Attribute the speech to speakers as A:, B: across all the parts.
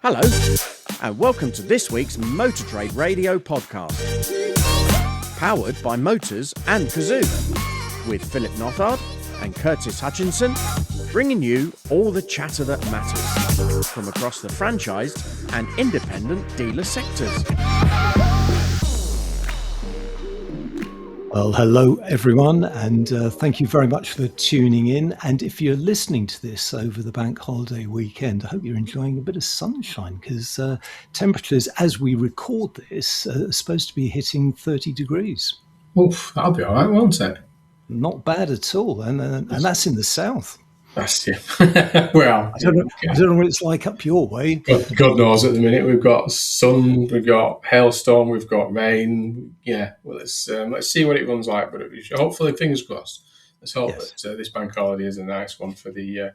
A: Hello, and welcome to this week's Motor Trade Radio podcast. Powered by Motors and Cazoo, with Philip Nothard and Curtis Hutchinson, bringing you all the chatter that matters from across the franchised and independent dealer sectors.
B: Well, hello everyone, and thank you very much for tuning in. And if you're listening to this over the bank holiday weekend, I hope you're enjoying a bit of sunshine, because temperatures as we record this are supposed to be hitting 30 degrees.
C: Oof, that'll be all right, won't it?
B: Not bad at all, and that's in the south.
C: That's well,
B: I don't know what it's like up your way.
C: God knows at the minute. We've got sun, we've got hailstorm, we've got rain. Yeah, well, let's see what it runs like. But hopefully, fingers crossed. Let's hope that this bank holiday is a nice one for the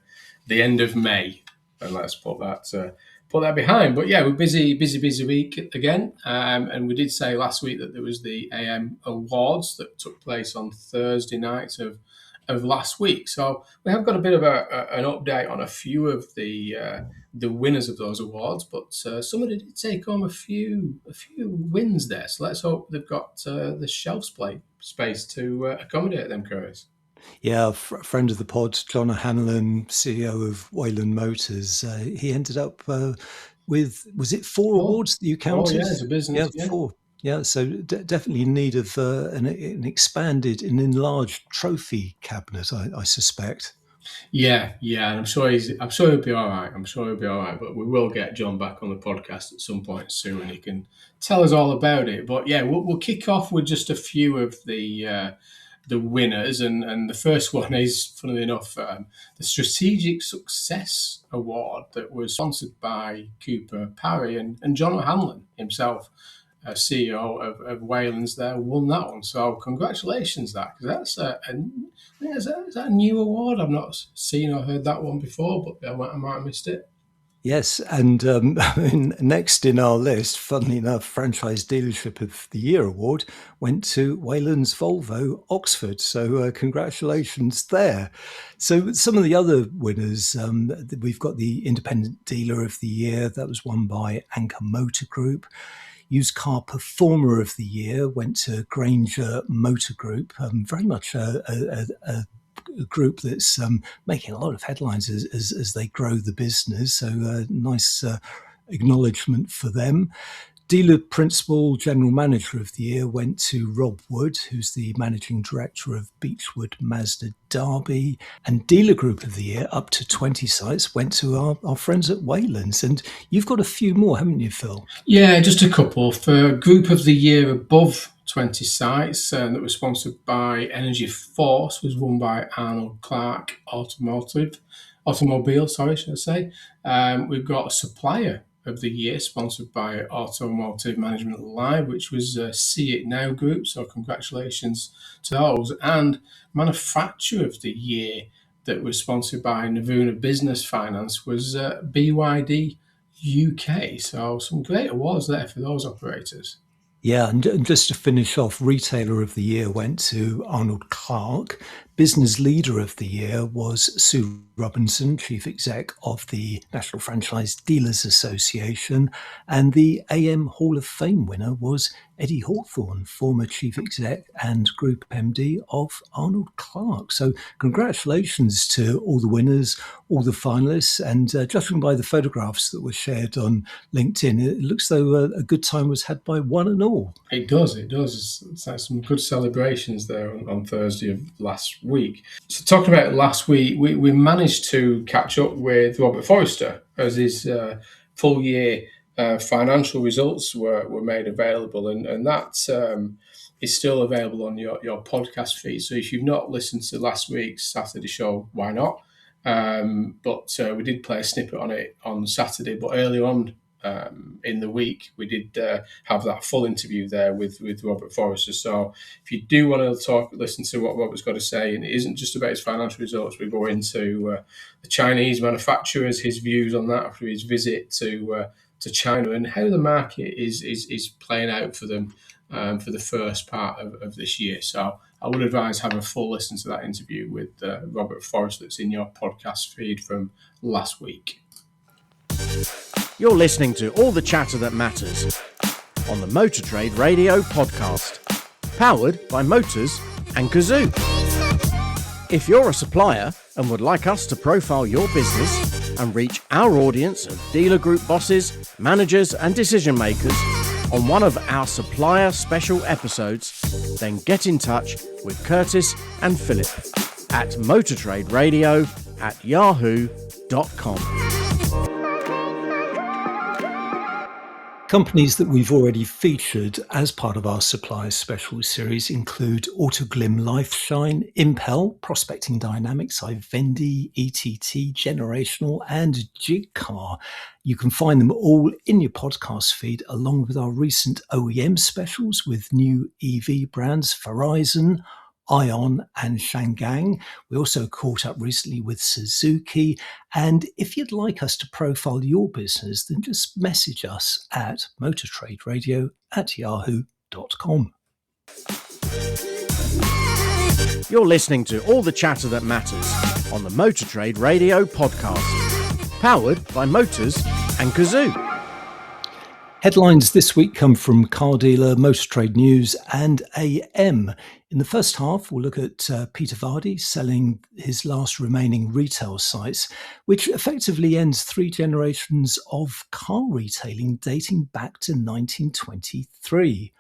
C: end of May, and let's put that behind. But yeah, we're busy week again. And we did say last week that there was the AM Awards that took place on Thursday night of last week. So we have got a bit of an update on a few of the winners of those awards, but somebody did take home a few wins there. So let's hope they've got the shelf space to accommodate them, Curtis.
B: Yeah, friend of the pod, John O'Hanlon, CEO of Wayland Motors, he ended up with, was it four awards that you counted?
C: Oh, yeah, as a business.
B: Yeah, four. Yeah, so definitely in need of an expanded and enlarged trophy cabinet, I suspect.
C: Yeah, and I'm sure he'll be all right. But we will get John back on the podcast at some point soon, and he can tell us all about it. But yeah, we'll kick off with just a few of the winners, and the first one is, funnily enough, the Strategic Success Award that was sponsored by Cooper Parry and John O'Hanlon himself. CEO of Wayland's there, won that one. So congratulations, because is that a new award? I've not seen or heard that one before, but I might have missed it.
B: Yes, and next in our list, funnily enough, Franchise Dealership of the Year award went to Wayland's Volvo Oxford. So congratulations there. So some of the other winners, we've got the Independent Dealer of the Year. That was won by Anchor Motor Group. Used Car Performer of the Year went to Granger Motor Group, very much a group that's making a lot of headlines as they grow the business. So nice acknowledgement for them. Dealer Principal General Manager of the Year went to Rob Wood, who's the Managing Director of Beechwood Mazda Derby. And Dealer Group of the Year, up to 20 sites, went to our friends at Wayland's. And you've got a few more, haven't you, Phil?
C: Yeah, just a couple. For Group of the Year above 20 sites, that was sponsored by Energy Force, was won by Arnold Clark Automobile, should I say. We've got a Supplier of the Year sponsored by Automotive Management Live, which was See It Now Group, so congratulations to those. And Manufacturer of the Year that was sponsored by Navuna Business Finance was BYD UK, so some great awards there for those operators.
B: Yeah, and just to finish off, Retailer of the Year went to Arnold Clark. Business Leader of the Year was Sue Robinson, Chief Exec of the National Franchise Dealers Association. And the AM Hall of Fame winner was Eddie Hawthorne, former Chief Exec and Group MD of Arnold Clark. So congratulations to all the winners, all the finalists. And judging by the photographs that were shared on LinkedIn, it looks though a good time was had by one and all.
C: It does. It's like some good celebrations there on Thursday of last week. So talking about last week, we managed to catch up with Robert Forrester as his full year financial results were made available, and that is still available on your podcast feed. So if you've not listened to last week's Saturday show, why not? But we did play a snippet on it on Saturday, but early on in the week we did have that full interview there with Robert Forrester. So if you do want to listen to what Robert's got to say, and it isn't just about his financial results, we go into the Chinese manufacturers, his views on that after his visit to China, and how the market is playing out for them for the first part of this year. So I would advise have a full listen to that interview with Robert Forrester that's in your podcast feed from last week.
A: You're listening to all the chatter that matters on the Motor Trade Radio podcast, powered by Motors and Cazoo. If you're a supplier and would like us to profile your business and reach our audience of dealer group bosses, managers and decision makers on one of our supplier special episodes, then get in touch with Curtis and Philip at motortraderadio@yahoo.com.
B: Companies that we've already featured as part of our Supplier Special series include Autoglim Lifeshine, Impel, Prospecting Dynamics, Ivendi, ETT, Generational and Jigcar. You can find them all in your podcast feed along with our recent OEM specials with new EV brands Horizon, Ion and Shangang. We also caught up recently with Suzuki. And if you'd like us to profile your business, then just message us at motortraderadio@yahoo.com.
A: You're listening to all the chatter that matters on the Motor Trade Radio podcast, powered by Motors and Cazoo.
B: Headlines this week come from Car Dealer, Motor Trade News and AM. In the first half, we'll look at Peter Vardy selling his last remaining retail sites, which effectively ends 3 generations of car retailing dating back to 1923.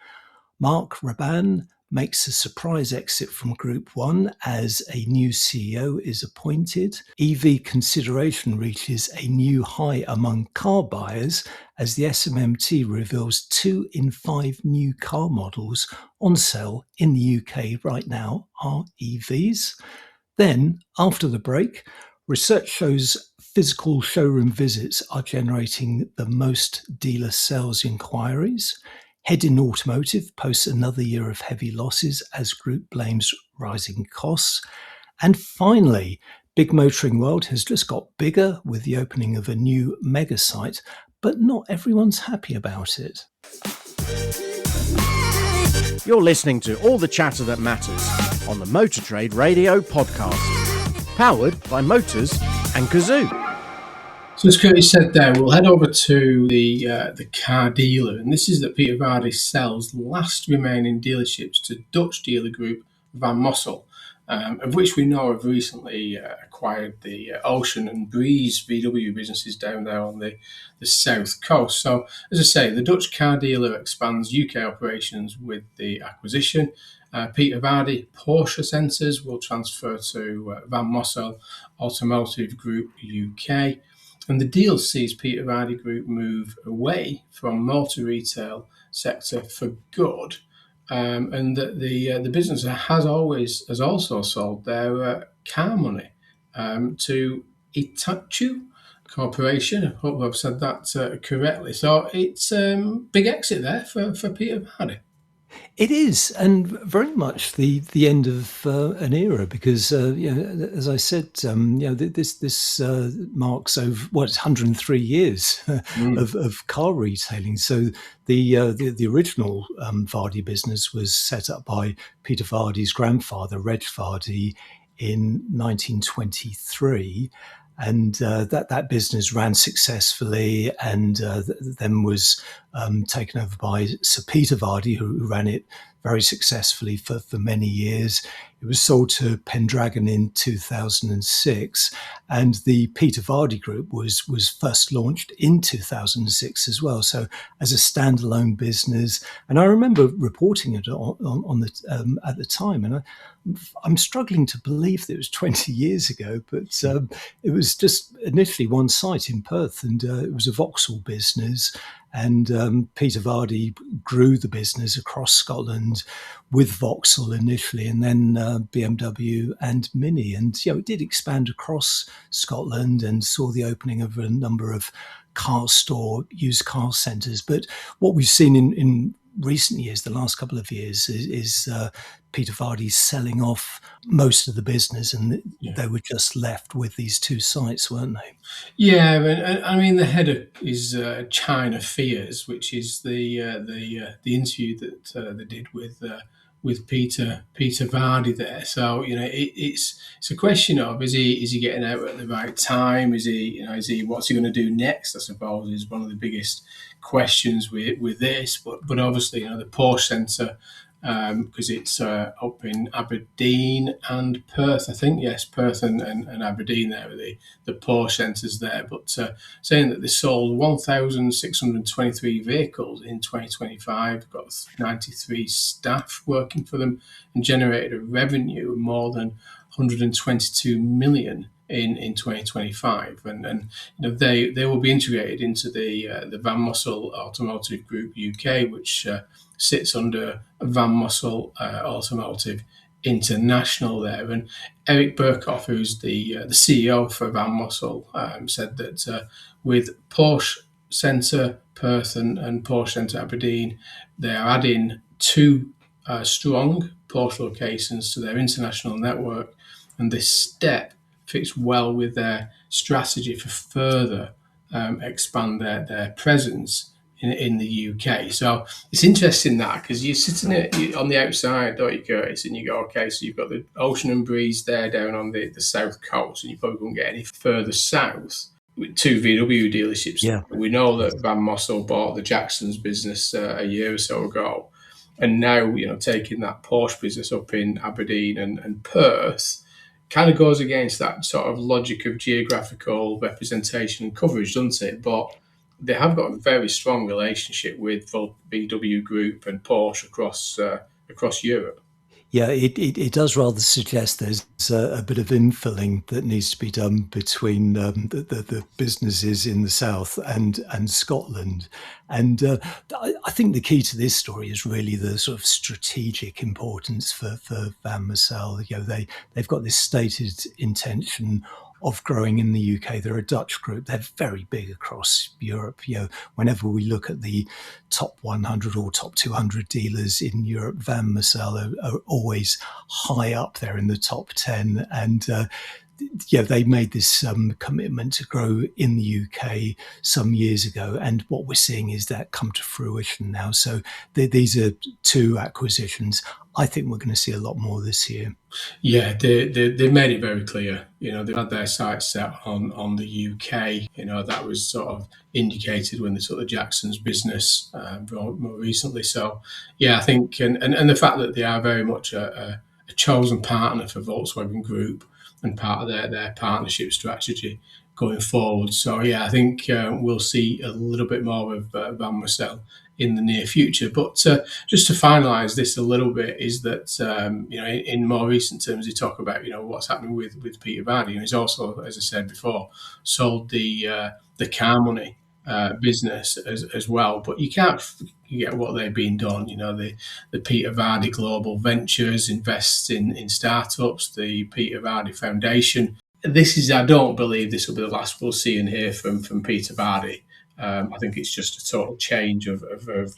B: Mark Raban makes a surprise exit from Group 1 as a new CEO is appointed. EV consideration reaches a new high among car buyers as the SMMT reveals 2 in 5 new car models on sale in the UK right now are EVs. Then, after the break, research shows physical showroom visits are generating the most dealer sales inquiries. Hedin Automotive posts another year of heavy losses as group blames rising costs. And finally, Big Motoring World has just got bigger with the opening of a new mega site, but not everyone's happy about it.
A: You're listening to all the chatter that matters on the Motor Trade Radio podcast, powered by Motors and Cazoo.
C: So as Curtis said there, we'll head over to the car dealer, and this is that Peter Vardy sells last remaining dealerships to Dutch dealer group Van Mossel, of which we know have recently acquired the Ocean and Breeze VW businesses down there on the south coast. So as I say, the Dutch car dealer expands UK operations with the acquisition. Peter Vardy Porsche sensors will transfer to Van Mossel Automotive Group UK. And the deal sees Peter Vardy Group move away from motor retail sector for good, and that the business has also sold their car money to Itachi Corporation. I hope I've said that correctly. So it's big exit there for Peter Vardy.
B: It is, and very much the end of an era because, as I said, this marks over it's 103 years of car retailing. So the original Vardy business was set up by Peter Vardy's grandfather, Reg Vardy, in 1923. And that business ran successfully and then was taken over by Sir Peter Vardy, who ran it very successfully for many years. It was sold to Pendragon in 2006, and the Peter Vardy Group was first launched in 2006 as well. So as a standalone business, and I remember reporting it on the at the time, and I'm struggling to believe that it was 20 years ago, but it was just initially one site in Perth, and it was a Vauxhall business. And Peter Vardy grew the business across Scotland with Vauxhall initially, and then BMW and Mini. And it did expand across Scotland and saw the opening of a number of used car centres. But what we've seen in recent years, the last couple of years, is Peter Vardy selling off most of the business, and they were just left with these 2 sites, weren't they?
C: Yeah, and I mean the header is China Fears, which is the interview that they did with Peter Vardy there. So it's a question of is he getting out at the right time? Is he what's he going to do next? I suppose is one of the biggest questions with this. But obviously the Porsche Centre, because it's up in Aberdeen and Perth, I think. Yes, Perth and Aberdeen there are the Porsche centres there. But saying that they sold 1,623 vehicles in 2025, got 93 staff working for them, and generated a revenue of more than 122 million in 2025, and they will be integrated into the Van Mossel Automotive Group UK, which sits under Van Mossel Automotive International there. And Eric Burkhoff, who's the CEO for Van Mossel, said that with Porsche Centre Perth and Porsche Centre Aberdeen, they are adding two strong Porsche locations to their international network, and this step fits well with their strategy for further expand their presence in the UK. So it's interesting that because you're sitting on the outside, don't you, Curtis? And you go, okay, so you've got the ocean and breeze there down on the south coast, and you probably won't get any further south with two VW dealerships.
B: Yeah.
C: We know that Van Mossel bought the Jackson's business a year or so ago, and now taking that Porsche business up in Aberdeen and Perth kind of goes against that sort of logic of geographical representation and coverage, doesn't it? But they have got a very strong relationship with both VW Group and Porsche across Europe.
B: Yeah, it does rather suggest there's a bit of infilling that needs to be done between the businesses in the south and Scotland. And I think the key to this story is really the sort of strategic importance for Van Mossel. They've got this stated intention of growing in the UK. They're a Dutch group. They're very big across Europe. Whenever we look at the top 100 or top 200 dealers in Europe, Van Mossel are always high up there in the top 10. And they made this commitment to grow in the UK some years ago, and what we're seeing is that come to fruition now. So these are two acquisitions. I think we're going to see a lot more this year.
C: Yeah, they made it very clear. They've had their sights set on the UK. That was sort of indicated when they took the Jackson's business more recently. So, yeah, I think, and the fact that they are very much a chosen partner for Volkswagen Group and part of their partnership strategy going forward. So, yeah, I think we'll see a little bit more of Van Mossel in the near future. But just to finalise this a little bit is that, in more recent terms, they talk about, what's happening with Peter Vardy. And he's also, as I said before, sold the car money business as well. But you can't forget what they've been done. The Peter Vardy Global Ventures invests in startups, the Peter Vardy Foundation. I don't believe this will be the last we'll see and hear from Peter Vardy. I think it's just a total change of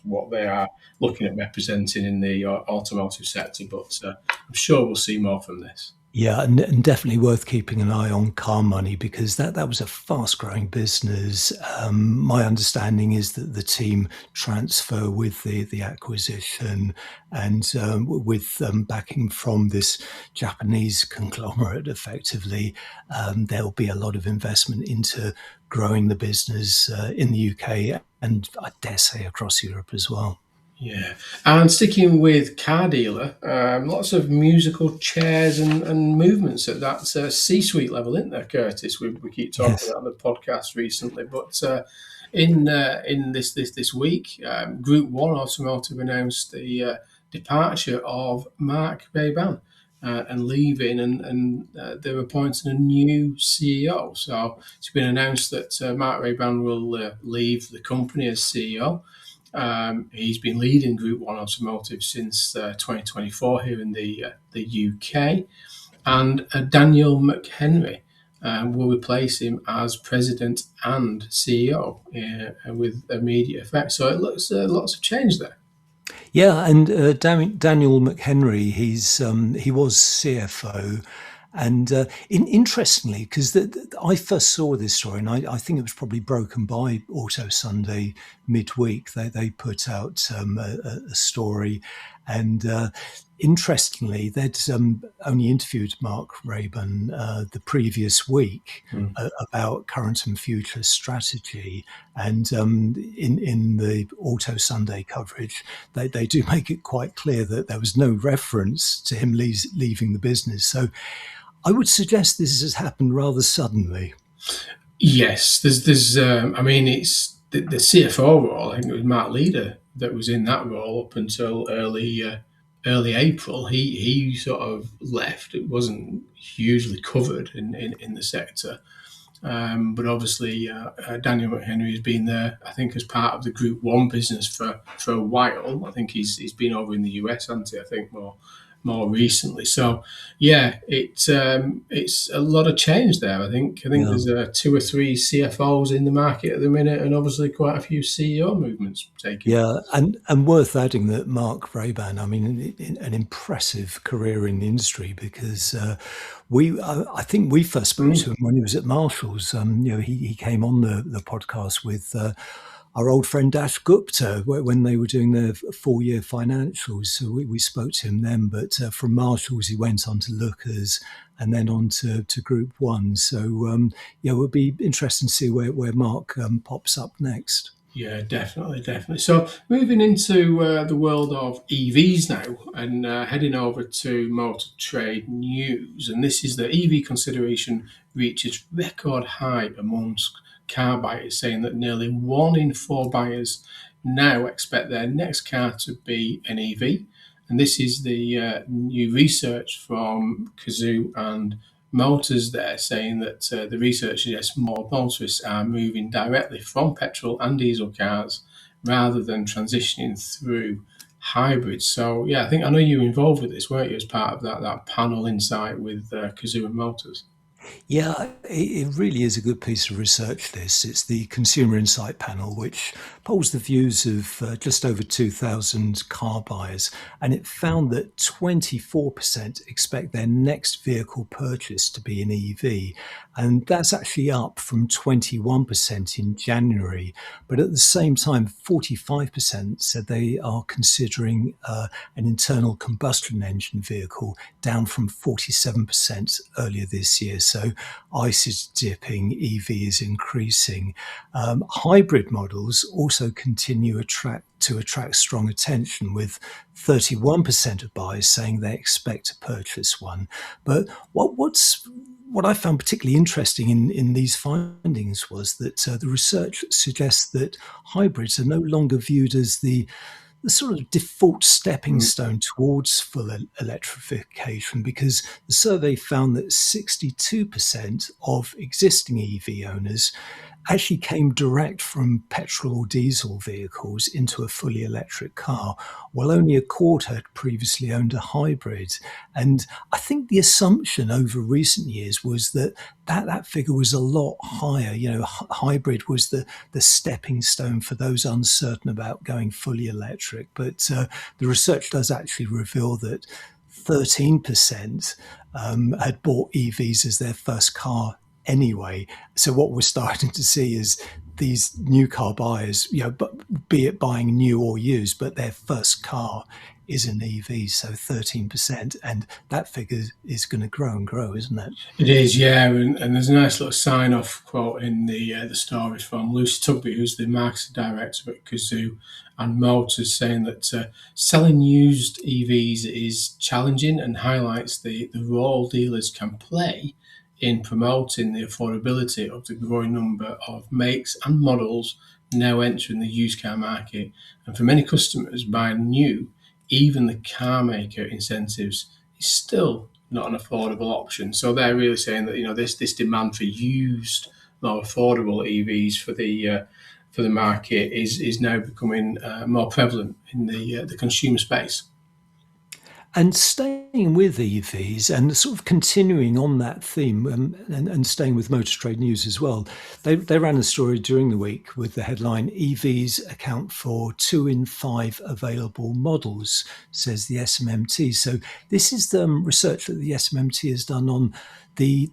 C: what they are looking at representing in the automotive sector. But I'm sure we'll see more from this.
B: Yeah, and definitely worth keeping an eye on car money, because that was a fast-growing business. My understanding is that the team transfer with the acquisition and with backing from this Japanese conglomerate, effectively, there'll be a lot of investment into growing the business in the UK and I dare say across Europe as well.
C: Yeah, and sticking with car dealer, lots of musical chairs and movements at that C-suite level, isn't there, Curtis? We keep talking about the podcast recently, but in this week, Group One Automotive announced the departure of Mark Raban and leaving, and they're appointing a new CEO. So it's been announced that Mark Raban will leave the company as CEO. He's been leading Group One Automotive since 2024 here in the UK, and Daniel McHenry will replace him as president and CEO with immediate effect. So it looks lots of change there.
B: Yeah, and Daniel McHenry, he was CFO. And interestingly, because I first saw this story, and I think it was probably broken by Auto Sunday midweek. They put out a story, And interestingly, they'd only interviewed Mark Raban the previous week about current and future strategy. And in the Auto Sunday coverage, they do make it quite clear that there was no reference to him leaving the business. So I would suggest this has happened rather suddenly.
C: Yes, there's. I mean, it's the CFO role. I think it was Mark Leader that was in that role up until early April. He sort of left. It wasn't hugely covered in the sector. But obviously, Daniel McHenry has been there, I think, as part of the Group 1 business for a while. I think he's been over in the US, hasn't he? I think more recently. So, yeah, it's a lot of change there. I think there's 2 or 3 CFOs in the market at the minute, and obviously quite a few CEO movements taking.
B: Yeah, and worth adding that Mark Raban, I mean, an impressive career in the industry, because I think we first spoke to him when he was at Marshall's. He came on the podcast with our old friend Dash Gupta when they were doing their 4-year financials. So we spoke to him then, but from Marshalls he went on to Lookers and then on to Group 1. So it would be interesting to see where Mark pops up next.
C: Yeah, definitely. So moving into the world of EVs now, and heading over to Motor Trade News, and this is the EV consideration reaches record high amongst car buyers, saying that nearly 1 in 4 buyers now expect their next car to be an EV. And this is the new research from Cazoo and Motors there, saying that the research suggests more motorists are moving directly from petrol and diesel cars rather than transitioning through hybrids. So, yeah, I know you were involved with this, weren't you, as part of that panel insight with Cazoo and Motors?
B: Yeah, it really is a good piece of research, this. It's the Consumer Insight Panel, which polls the views of just over 2,000 car buyers, and it found that 24% expect their next vehicle purchase to be an EV, and that's actually up from 21% in January. But at the same time, 45% said they are considering an internal combustion engine vehicle, down from 47% earlier this year. So ICE is dipping, EV is increasing. Hybrid models also continue to attract strong attention, with 31% of buyers saying they expect to purchase one. But what I found particularly interesting in these findings was that the research suggests that hybrids are no longer viewed as the sort of default stepping stone towards full electrification, because the survey found that 62% of existing EV owners actually came direct from petrol or diesel vehicles into a fully electric car, while only a quarter had previously owned a hybrid. And I think the assumption over recent years was that figure was a lot higher. Hybrid was the stepping stone for those uncertain about going fully electric. But the research does actually reveal that 13% had bought EVs as their first car anyway. So what we're starting to see is these new car buyers, be it buying new or used, but their first car is an EV, so 13%, and that figure is going to grow and grow, isn't it?
C: It is, yeah, and there's a nice little sign-off quote in the story from Lucy Tugby, who's the marketing director at Cazoo and Motors, saying that selling used EVs is challenging and highlights the role dealers can play in promoting the affordability of the growing number of makes and models now entering the used car market. And for many customers buying new, even the car maker incentives is still not an affordable option. So they're really saying that this demand for used, more affordable EVs for the market is now becoming more prevalent in the consumer space.
B: And staying with EVs and sort of continuing on that theme, and staying with Motor Trade News as well, they ran a story during the week with the headline, EVs account for 2 in 5 available models, says the SMMT. So this is the research that the SMMT has done on the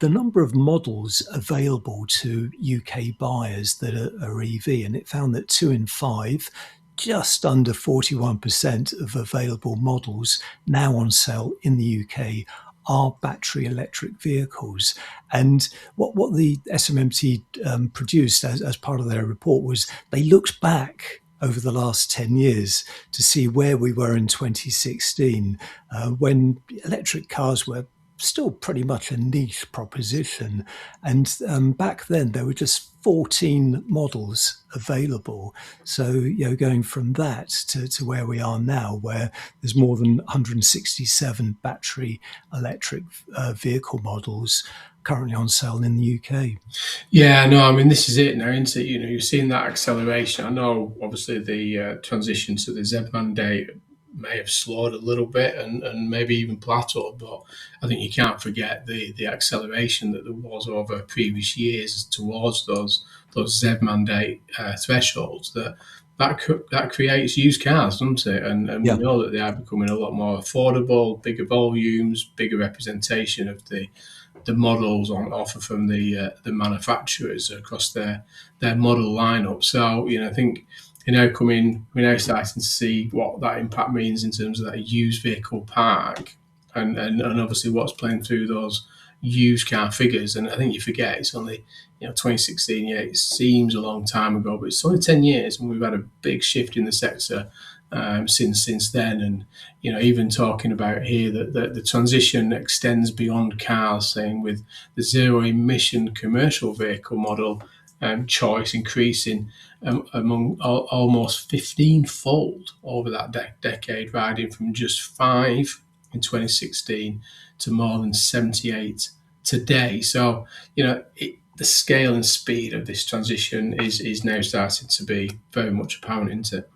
B: number of models available to UK buyers that are EV, and it found that 2 in 5 just under 41% of available models now on sale in the UK are battery electric vehicles. And what the SMMT produced as part of their report was they looked back over the last 10 years to see where we were in 2016, when electric cars were still pretty much a niche proposition. And back then there were just 14 models available. So, going from that to where we are now, where there's more than 167 battery electric vehicle models currently on sale in the UK.
C: Yeah, no, I mean, this is it now, isn't it? You're seeing that acceleration. I know, obviously, the transition to the Z mandate may have slowed a little bit and maybe even plateaued, but I think you can't forget the acceleration that there was over previous years towards those Z mandate thresholds. That creates used cars, doesn't it? And we know that they are becoming a lot more affordable, bigger volumes, bigger representation of the models on offer from the manufacturers across their model lineup. So I think we're now starting to see what that impact means in terms of that used vehicle park, and obviously what's playing through those used car figures. And I think you forget it's only 2016. Yeah, it seems a long time ago, but it's only 10 years, and we've had a big shift in the sector since then. And even talking about here that the transition extends beyond cars, saying with the zero emission commercial vehicle model choice increasing among almost 15-fold over that decade, riding from just 5 in 2016 to more than 78 today. So the scale and speed of this transition is now starting to be very much apparent, isn't it?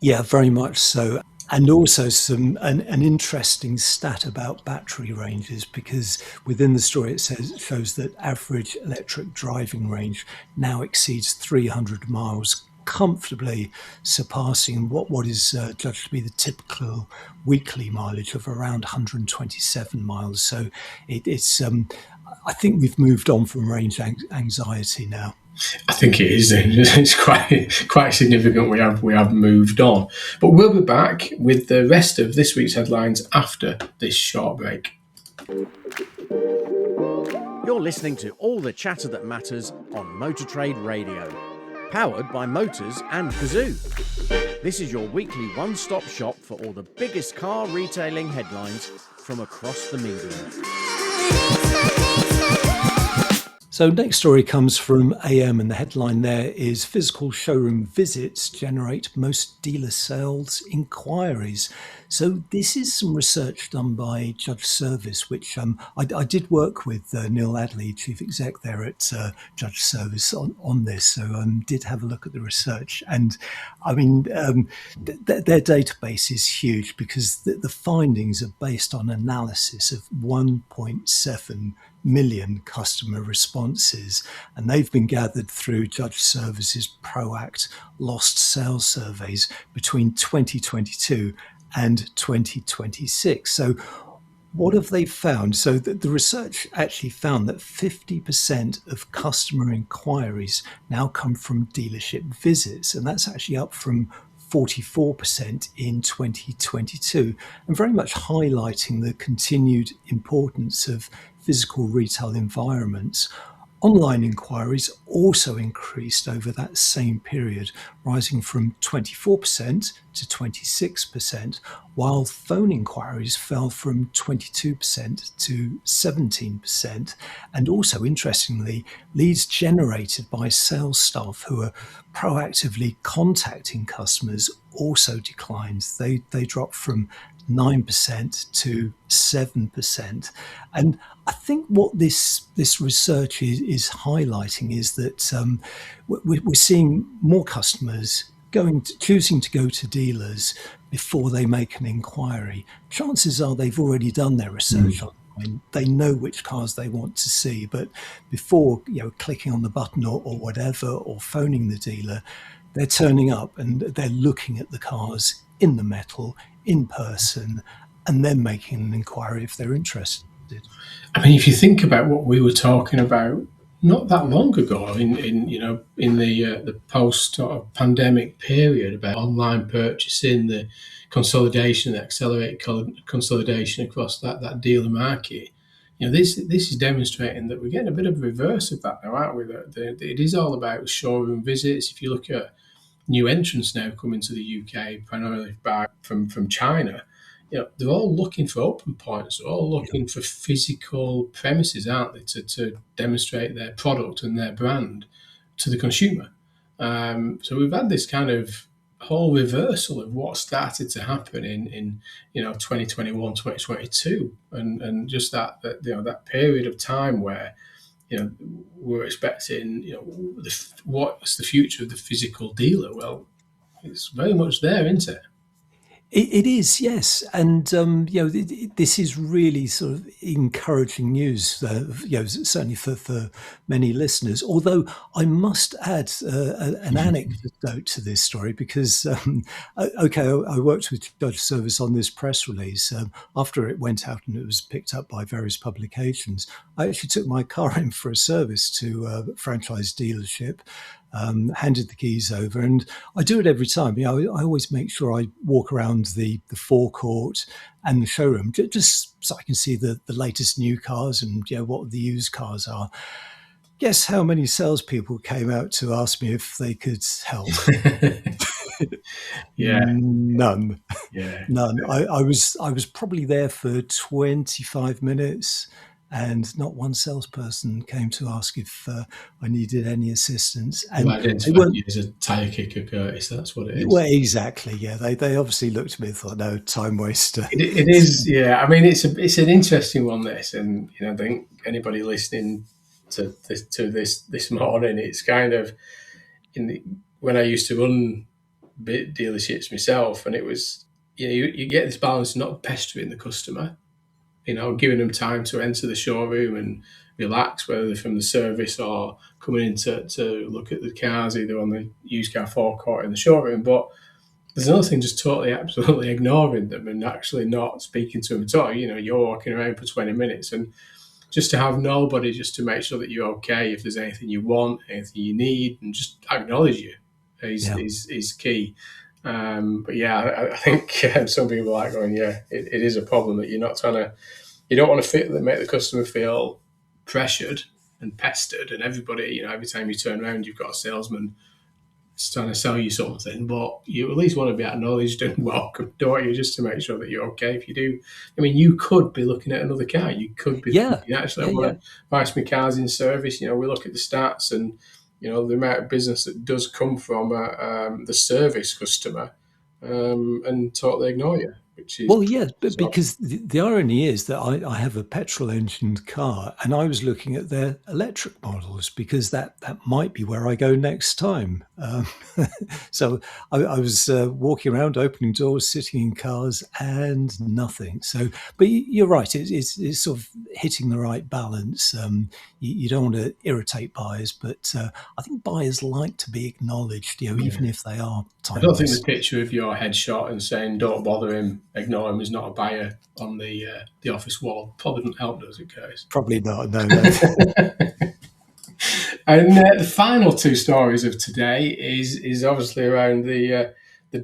B: Yeah, very much so. And also an interesting stat about battery ranges, because within the story it shows that average electric driving range now exceeds 300 miles, comfortably surpassing what is judged to be the typical weekly mileage of around 127 miles. So it's I think we've moved on from range anxiety now.
C: I think it is. It's quite significant. We have moved on, but we'll be back with the rest of this week's headlines after this short break.
A: You're listening to all the chatter that matters on Motor Trade Radio, powered by Motors and Cazoo. This is your weekly one-stop shop for all the biggest car retailing headlines from across the media.
B: So next story comes from AM, and the headline there is physical showroom visits generate most dealer sales inquiries. So this is some research done by JudgeService, which I did work with Neil Adley, chief exec there at JudgeService on this. So did have a look at the research, and I mean their database is huge, because the findings are based on analysis of 1.7 million customer responses, and they've been gathered through JudgeService's ProAct lost sales surveys between 2022 and 2026. So what have they found? So the research actually found that 50% of customer inquiries now come from dealership visits, and that's actually up from 44% in 2022, and very much highlighting the continued importance of physical retail environments. Online inquiries also increased over that same period, rising from 24% to 26%, while phone inquiries fell from 22% to 17%. And also, interestingly, leads generated by sales staff who are proactively contacting customers also declined. They dropped from 9% to 7%. And I think what this research is highlighting is that we're seeing more customers choosing to go to dealers before they make an inquiry. Chances are they've already done their research online. They know which cars they want to see, but before clicking on the button or whatever, or phoning the dealer, they're turning up and they're looking at the cars in the metal, in person, and then making an inquiry if they're interested.
C: I mean, if you think about what we were talking about not that long ago, in the post sort of pandemic period, about online purchasing, the consolidation, the accelerated consolidation across that dealer market. This is demonstrating that we're getting a bit of a reverse of that now, aren't we? That it is all about showroom visits. If you look at new entrants now coming to the UK, primarily from China, they're all looking for open points. They're all looking for physical premises, aren't they, to demonstrate their product and their brand to the consumer. So we've had this kind of whole reversal of what started to happen in 2021, 2022, and just that period of time where we're expecting what's the future of the physical dealer. Well, it's very much there, isn't it?
B: It is, yes, and this is really sort of encouraging news. Certainly for many listeners. Although I must add an anecdote to this story because, I worked with JudgeService on this press release. After it went out and it was picked up by various publications, I actually took my car in for a service to a franchise dealership. Handed the keys over, and I do it every time. I always make sure I walk around the forecourt and the showroom just so I can see the latest new cars and what the used cars are. Guess how many salespeople came out to ask me if they could help?
C: Yeah,
B: none.
C: yeah,
B: None. I was probably there for 25 minutes. And not one salesperson came to ask if I needed any assistance. And
C: well, identified you as a tyre kicker, Curtis. That's what it is.
B: Well, exactly. Yeah, they obviously looked at me and thought, no, time waster.
C: It is. Yeah, I mean, it's an interesting one. This, and I think anybody listening to this morning, it's kind of when I used to run dealerships myself, and it was you get this balance of not pestering the customer. Giving them time to enter the showroom and relax, whether they're from the service or coming in to look at the cars, either on the used car forecourt in the showroom. But there's another thing, just totally, absolutely ignoring them and actually not speaking to them at all. You're walking around for 20 minutes and just to have nobody just to make sure that you're okay, if there's anything you want, anything you need, and just acknowledge you is key. But yeah, I think some people are like going, it is a problem that you're not you don't want to make the customer feel pressured and pestered, and everybody, every time you turn around, you've got a salesman trying to sell you something, but you at least want to be acknowledged and welcome, don't you, just to make sure that you're okay. If you do, you could be looking at another car. You could be thinking, actually, I want to buy my cars in service. We look at the stats and the amount of business that does come from the service customer, and totally ignore you.
B: Well, yeah, but because the irony is that I have a petrol-engined car, and I was looking at their electric models because that might be where I go next time. So I was walking around, opening doors, sitting in cars, and nothing. So, but you're right; it's sort of hitting the right balance. You don't want to irritate buyers, but I think buyers like to be acknowledged, even if they are time.
C: I don't think the picture of your headshot and saying "Don't bother him, ignore him," is not a buyer on the office wall probably doesn't help, does it, guys?
B: Probably not. No.
C: And the final two stories of today is obviously around the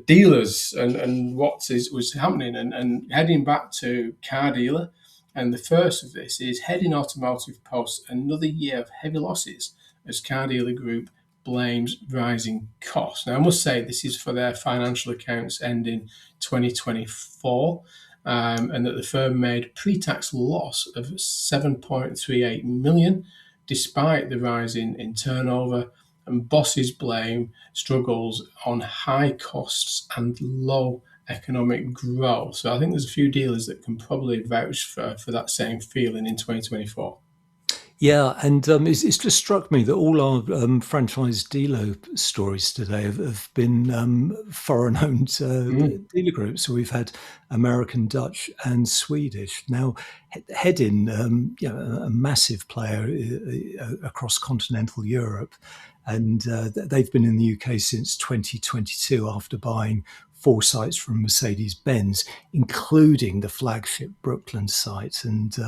C: dealers and what was happening and heading back to car dealer. And the first of this is Hedin Automotive posts another year of heavy losses as car dealer group blames rising costs. Now, I must say this is for their financial accounts ending 2024, and that the firm made a pre-tax loss of 7.38 million, despite the rise in turnover, and bosses blame struggles on high costs and low economic growth. So I think there's a few dealers that can probably vouch for that same feeling in 2024.
B: Yeah, and it's just struck me that all our franchise dealer stories today have been foreign-owned dealer groups. So we've had American, Dutch, and Swedish. Now, Hedin, a massive player across continental Europe, and they've been in the UK since 2022 after buying 4 sites from Mercedes-Benz, including the flagship Brooklyn site. And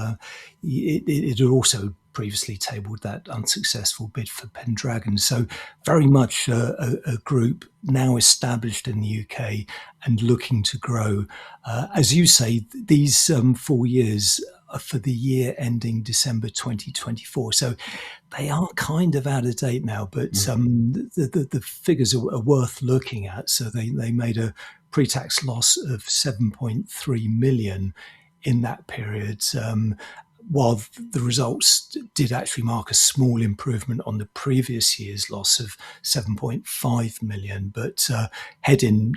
B: it had also previously tabled that unsuccessful bid for Pendragon. So very much a group now established in the UK and looking to grow. As you say, these 4 years are for the year ending December 2024. So they are kind of out of date now, but the figures are worth looking at. So they made a pre-tax loss of 7.3 million in that period, while the results did actually mark a small improvement on the previous year's loss of 7.5 million. But Hedin,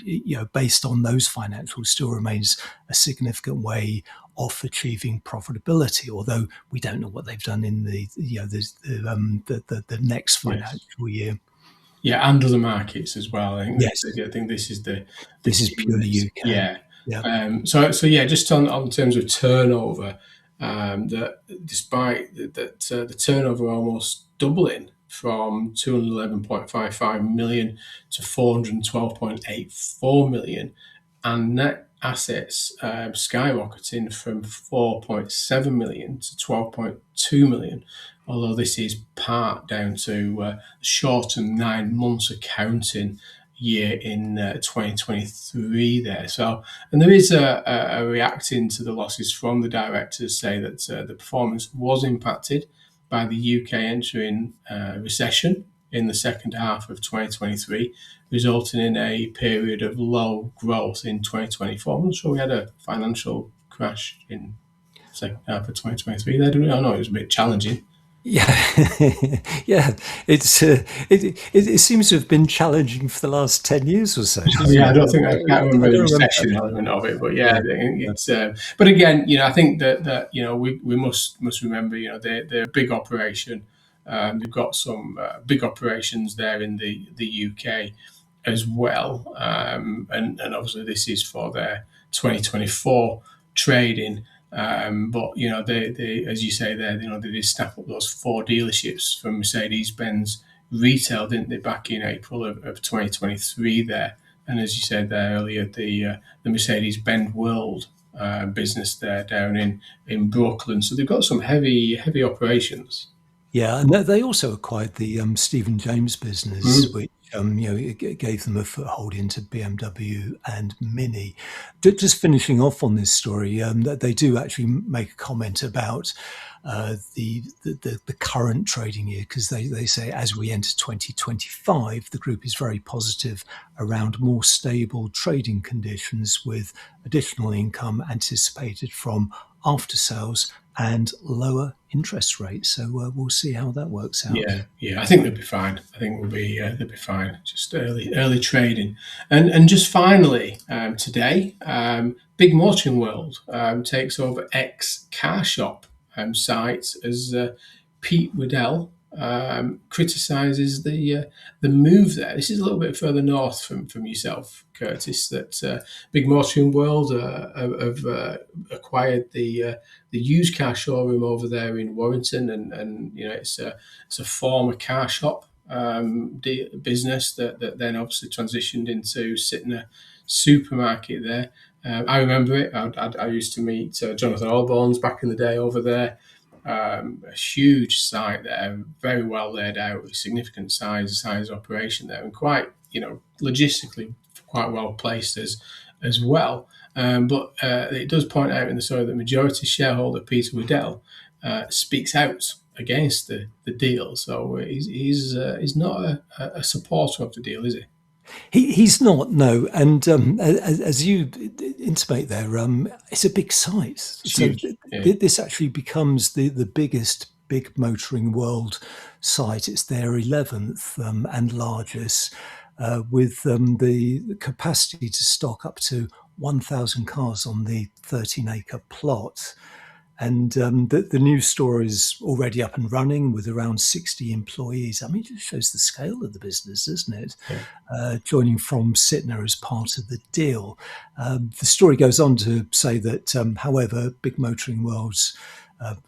B: based on those financials, still remains a significant way off achieving profitability, although we don't know what they've done in the next financial year.
C: Yeah, and other markets as well. I think,
B: yes.
C: I think this is
B: purely UK.
C: Yeah.
B: Yeah.
C: So yeah, just on terms of turnover, that despite that the turnover almost doubling from 211.55 million to 412.84 million, and net assets skyrocketing from 4.7 million to 12.2 million. Although this is part down to shortened 9 months accounting year in 2023 there. So, and there is a reacting to the losses from the directors, say that the performance was impacted by the UK entering recession in the second half of 2023, resulting in a period of low growth in 2024. I'm not sure we had a financial crash in the second half of 2023 there, didn't we? I know it was a bit challenging.
B: Yeah, yeah. It seems to have been challenging for the last 10 years or so.
C: Yeah, I can't remember the recession element of it, but yeah, it's. But again, I think that we must remember, they're a big operation. They've got some big operations there in the UK as well, and obviously this is for their 2024 trading. But they, as you say there, they did snap up those 4 dealerships from Mercedes-Benz retail, didn't they, back in April of 2023 there. And as you said there earlier, the Mercedes-Benz World business there down in Brooklyn. So they've got some heavy operations.
B: Yeah, and they also acquired the Stephen James business, which it gave them a foothold into BMW and Mini. Just finishing off on this story, they do actually make a comment about the current trading year, because they say as we enter 2025, the group is very positive around more stable trading conditions with additional income anticipated from after sales and lower interest rates. So we'll see how that works out.
C: Yeah, I think they'll be fine. I think they'll be fine. Just early trading, and just finally today, Big Motoring World takes over X Car Shop site as Pete Waddell criticises the move there. This is a little bit further north from yourself, Curtis. That Big Motoring World have acquired the used car showroom over there in Warrington, and it's a former car shop business that then obviously transitioned into sitting a supermarket there. I remember it. I used to meet Jonathan Allbones back in the day over there. A huge site there, very well laid out, with significant size operation there, and quite logistically quite well placed as well. But it does point out in the story that majority shareholder Peter Waddell speaks out against the deal. So he's not a supporter of the deal, is he?
B: He's not, no. And as you intimate there, it's a big site. So this actually becomes the biggest Big Motoring World site. It's their 11th and largest, with the capacity to stock up to 1,000 cars on the 13-acre plot. And the new store is already up and running with around 60 employees. I mean, it just shows the scale of the business, doesn't it? Yeah. Joining from Sytner as part of the deal. The story goes on to say that, however, Big Motoring World's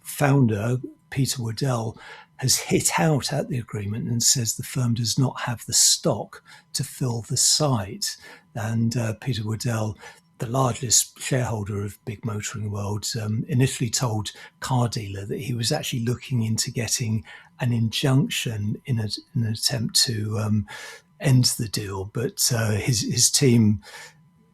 B: founder, Peter Waddell, has hit out at the agreement and says the firm does not have the stock to fill the site. And Peter Waddell the largest shareholder of Big Motoring World, initially told Car Dealer that he was actually looking into getting an injunction in an attempt to end the deal. But his team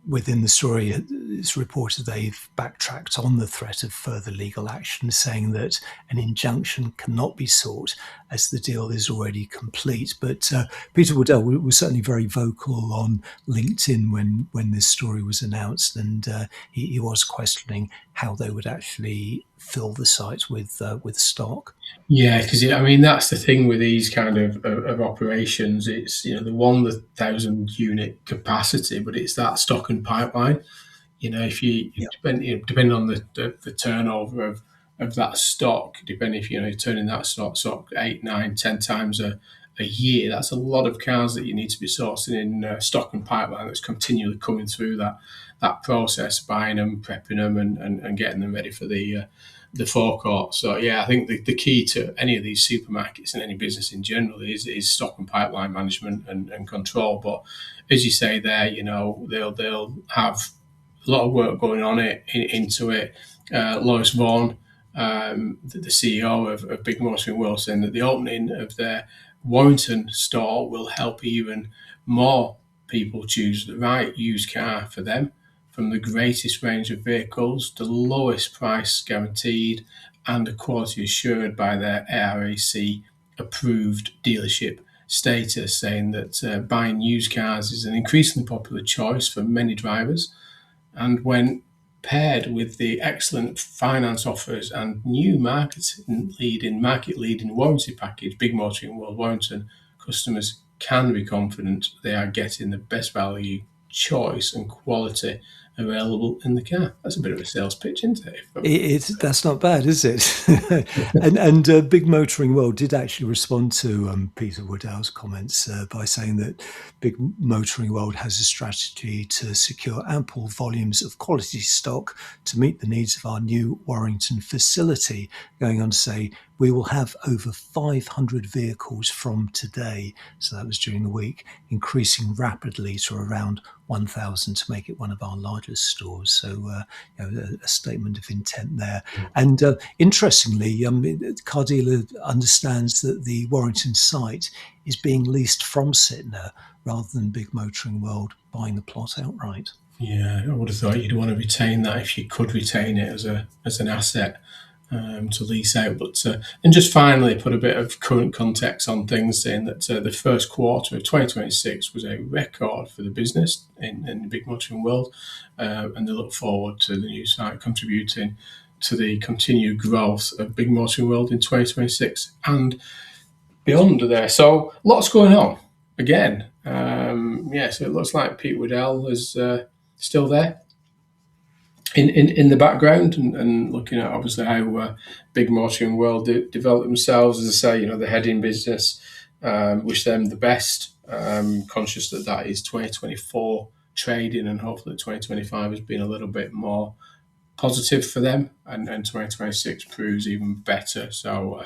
B: within the story, it's reported they've backtracked on the threat of further legal action, saying that an injunction cannot be sought as the deal is already complete. But Peter Waddell was certainly very vocal on LinkedIn when this story was announced, and he was questioning how they would actually fill the site with stock.
C: Yeah, because that's the thing with these kind of operations. It's the 1,000 unit capacity, but it's that stock and pipeline. If you depending on the turnover of that stock, depending if you're turning that stock 8, 9, 10 times a year, that's a lot of cars that you need to be sourcing in stock and pipeline that's continually coming through that process, buying them, prepping them, and getting them ready for the forecourt. So I think the key to any of these supermarkets and any business in general is stock and pipeline management and control. But as you say there, they'll have a lot of work going on into it. Lois Vaughan, the CEO of Big Motoring World, saying that the opening of their Warrington store will help even more people choose the right used car for them, from the greatest range of vehicles, the lowest price guaranteed, and the quality assured by their ARAC approved dealership status, saying that buying used cars is an increasingly popular choice for many drivers. And when paired with the excellent finance offers and new market-leading warranty package, Big Motoring World Warrington, customers can be confident they are getting the best value, choice and quality available in the car. That's a bit of a sales pitch, isn't it?
B: That's not bad, is it? and Big Motoring World did actually respond to Peter Waddell's comments by saying that Big Motoring World has a strategy to secure ample volumes of quality stock to meet the needs of our new Warrington facility, going on to say, we will have over 500 vehicles from today. So that was during the week, increasing rapidly to around 1,000 to make it one of our largest stores. So a statement of intent there. And interestingly, Car Dealer understands that the Warrington site is being leased from Sytner rather than Big Motoring World buying the plot outright.
C: Yeah, I would have thought you'd want to retain that if you could retain it as an asset to lease out. But and just finally put a bit of current context on things, saying that the first quarter of 2026 was a record for the business in the Big Motoring World, and they look forward to the new site contributing to the continued growth of Big Motoring World in 2026 and beyond there. So lots going on again. So it looks like Pete Waddell is still there in the background and looking at obviously how Big Motoring World develop themselves. As I say, the Hedin business, wish them the best. Conscious that is 2024 trading, and hopefully 2025 has been a little bit more positive for them, and 2026 proves even better. So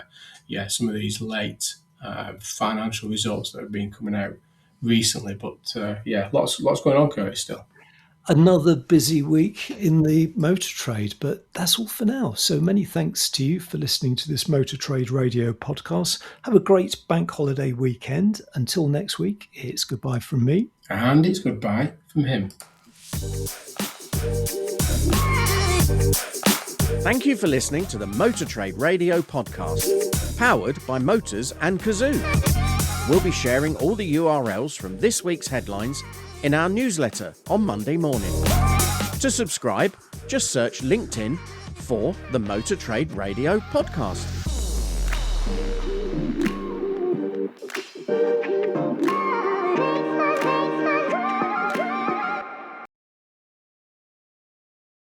C: some of these late financial results that have been coming out recently, but lots going on, Curtis, still.
B: Another busy week in the motor trade, but that's all for now. So many thanks to you for listening to this Motor Trade Radio podcast. Have a great bank holiday weekend. Until next week, it's goodbye from me.
C: And it's goodbye from him.
A: Thank you for listening to the Motor Trade Radio podcast, powered by Motors and Cazoo. We'll be sharing all the URLs from this week's headlines in our newsletter on Monday morning. To subscribe, just search LinkedIn for the Motor Trade Radio podcast.